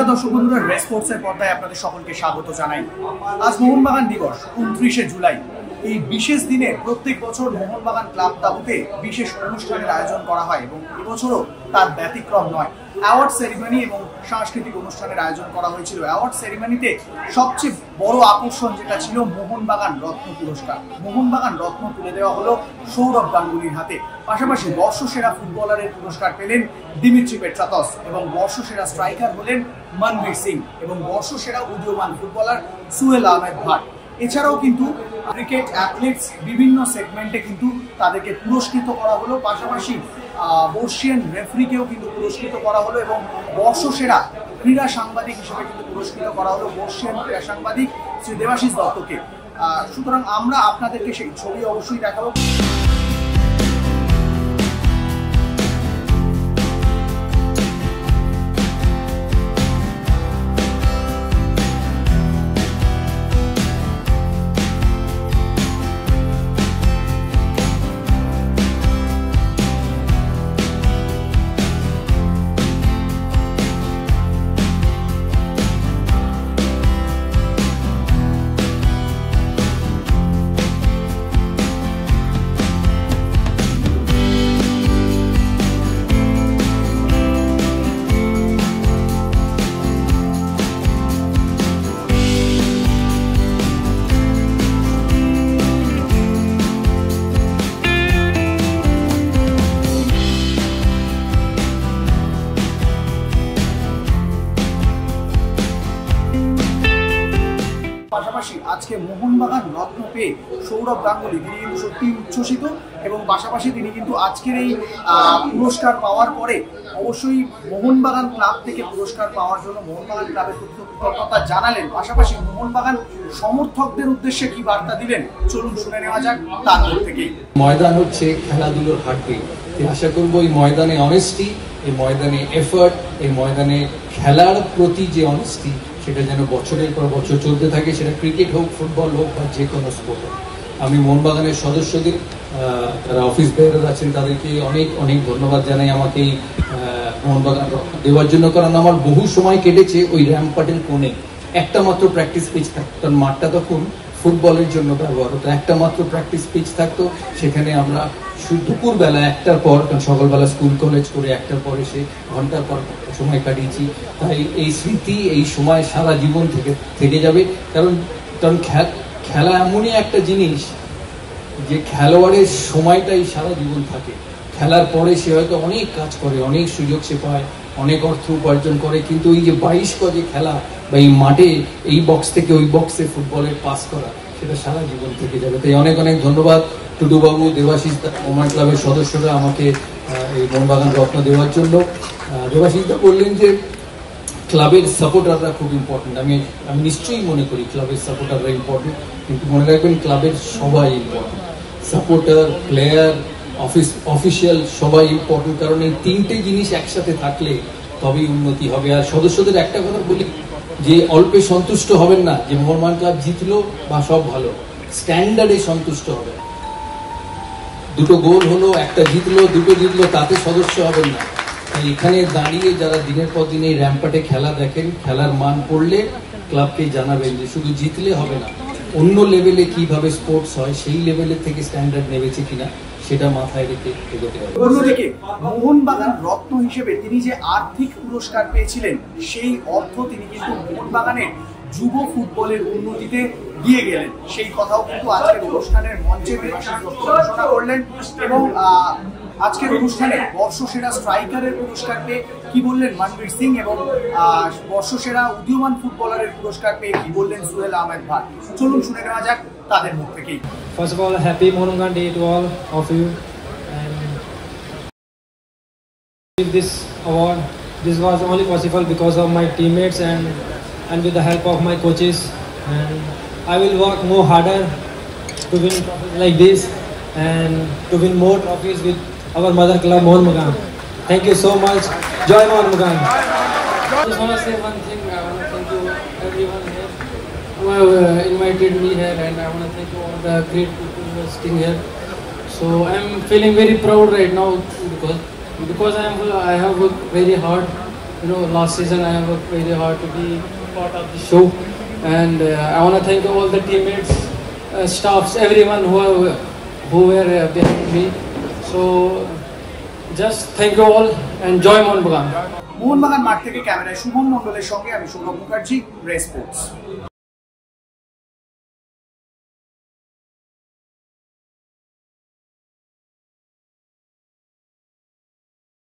নমস্কার দর্শক বন্ধুরা, রেস স্পোর্টসের পর্দায় আপনাদের সকলকে স্বাগত জানাই। আজ মোহনবাগান দিবস 29শে জুলাই। এই বিশেষ দিনে প্রত্যেক বছর মোহনবাগান ক্লাব তাবুতে বিশেষ অনুষ্ঠানের আয়োজন করা হয় এবং এবছরও তার ব্যতিক্রম নয়। অ্যাওয়ার্ড সেরিমনি এবং সাংস্কৃতিক অনুষ্ঠানের আয়োজন করা হয়েছিল। অ্যাওয়ার্ড সেরিমনিতে সবচেয়ে বড় আকর্ষণ যেটা ছিল মোহনবাগান রত্ন পুরস্কার। মোহনবাগান রত্ন তুলে দেওয়া হলো সৌরভ গাঙ্গুলির হাতে। পাশাপাশি বর্ষসেরা ফুটবলারের পুরস্কার পেলেন দিমিত্রি পেট্রাতস এবং বর্ষসেরা স্ট্রাইকার হলেন মনবীর সিং এবং বর্ষসেরা উদীয়মান ফুটবলার সুহেল আহমেদ ভাট। এছাড়াও কিন্তু ক্রিকেট অ্যাথলিটস বিভিন্ন সেগমেন্টে কিন্তু তাদেরকে পুরস্কৃত করা হলো। পাশাপাশি বর্ষিয়ান রেফারিকেও কিন্তু পুরস্কৃত করা হলো এবং বর্ষসেরা ক্রীড়া সাংবাদিক হিসেবে কিন্তু পুরস্কৃত করা হলো বর্ষিয়ান ক্রীড়া সাংবাদিক শ্রী দেবাশিস দত্তকে। সুতরাং আমরা আপনাদেরকে সেই ছবি অবশ্যই দেখাবো। পাশাপাশি আজকে মোহনবাগান রত্ন পেয়ে সৌরভ গাঙ্গুলি তিনি কিন্তু সত্যি উচ্ছ্বসিত এবং পাশাপাশি তিনি কিন্তু আজকের এই পুরস্কার পাওয়ার পরে অবশ্যই মোহনবাগান ক্লাব থেকে পুরস্কার পাওয়ার জন্য মোহনবাগান ক্লাবের কৃতজ্ঞতা জানালেন। পাশাপাশি মোহনবাগান সমর্থকদের উদ্দেশ্যে কি বার্তা দিলেন চলুন শুনে নেওয়া যাক তার থেকে। ময়দান হচ্ছে খেলাধুলোর হাটবিট। আশা করবো এই ময়দানে অনেস্টি, এই ময়দানে এফার্ট, এই ময়দানে খেলার প্রতি যে অনেস্টি সেটা যেন বছরের পর বছর চলতে থাকে, সেটা ক্রিকেট হোক, ফুটবল হোক বা যে কোনো স্পোর্ট হোক। আমি মোহনবাগানের সদস্যদের, যারা অফিস বেয়ারার আছেন তাদেরকে অনেক অনেক ধন্যবাদ জানাই আমাকে এই মোহনবাগান দেওয়ার জন্য। কারণ আমার বহু সময় কেটেছে ওই র্যাম্পার্টের কোণে। একটা মাত্র প্র্যাকটিস পিচ থাকতো, কারণ মাঠটা তখন ফুটবলের জন্য ব্যবহার হতো। একটা মাত্র প্র্যাকটিস পিচ থাকতো, সেখানে আমরা দুপুরবেলা 1টার পর, কারণ সকালবেলা স্কুল কলেজ করে 1টার পর এসে ঘন্টার পর সময় কাটিয়েছি। তাই এই স্মৃতি, এই সময় সারা জীবন থেকে যাবে। কারণ খেলা এমনই একটা জিনিস যে খেলোয়াড়ের সময়টাই সারা জীবন থাকে। খেলার পরে সে হয়তো অনেক কাজ করে, অনেক সুযোগ সে পায়, অনেক অর্থ উপার্জন করে, কিন্তু এই যে 22 গজে খেলা বা এই মাঠে এই বক্স থেকে ওই বক্সে ফুটবলের পাস করা, সেটা সারা জীবন থেকে যাবে। তাই অনেক অনেক ধন্যবাদ টুডুবাবু, দেবাশিস, ওমান ক্লাবের সদস্যরা আমাকে এই মোহনবাগান রত্ন দেওয়ার জন্য। দেবাশিসদা বললেন যে ক্লাবের সাপোর্টাররা খুব ইম্পর্টেন্ট। আমি নিশ্চয়ই মনে করি ক্লাবের সাপোর্টাররা ইম্পর্টেন্ট, কিন্তু মনে রাখবেন ক্লাবের সবাই ইম্পর্টেন্ট। সাপোর্টার, প্লেয়ার, অফিসিয়াল সবাই ইম্পর্টেন্ট। কারণ এই তিনটে জিনিস একসাথে থাকলে তবেই উন্নতি হবে। আর সদস্যদের একটা কথা বলি যে অল্পে সন্তুষ্ট হবেন না, যে মোহনবাগান ক্লাব জিতলো বা সব ভালো, স্ট্যান্ডার্ডে সন্তুষ্ট হবে। দুটো গোল হলো, একটা জিতলো, দুটো জিতলো, তাতে সদস্য হবেন না। তাই এখানে দাঁড়িয়ে যারা দিনের পর দিন এই র্যাম্পার্টে খেলা দেখেন, খেলার মান পড়লে ক্লাবকে জানাবেন যে শুধু জিতলে হবে না, অন্য লেভেলে কিভাবে স্পোর্টস হয় সেই লেভেলের থেকে স্ট্যান্ডার্ড নেমেছে কিনা সেটা মাথায় রেখে এগোতে হবে। অন্যদিকে মোহনবাগান রত্ন হিসেবে তিনি যে আর্থিক পুরস্কার পেয়েছিলেন সেই অর্থ তিনি কিন্তু মোহনবাগানের যুব ফুটবলের উন্নতিতে দিয়ে গেলেন। সেই কথাও কিন্তু আজকের অনুষ্ঠানের মঞ্চে ঘোষণা করলেন এবং আজকের অনুষ্ঠানে বর্ষসেরা স্ট্রাইকারের পুরস্কার পেয়ে কি বললেন মনবীর সিং এবং বর্ষসেরা উদীয়মান ফুটবলারের পুরস্কার পেয়ে কি বললেন সুহেল আহমেদ ভাট। চলুন শুনে নেওয়া যাক তাদের মুখ থেকেই। First of all, happy Mohanbagan Day to all of you. And this award, this was only possible because of my teammates and with the help of my coaches. And I will work more harder to win trophies like this and to win more trophies with our mother club Mohanbagan. Thank you so much. Joy Mohanbagan. I just want to say one thing. I want to thank you everyone here who have invited me here, and I want to thank you all the great people who are sitting here. So I'm feeling very proud right now because I have worked very hard You know, last season I worked very hard to be part of the show, and I want to thank all the teammates, staffs, everyone who were behind me. So just thank you all and joy Mohun Bagan. Mohun Bagan মাঠ থেকে ক্যামেরায় শুভম মণ্ডলের সঙ্গে আমি সৌরভ মুখার্জি, রে sports.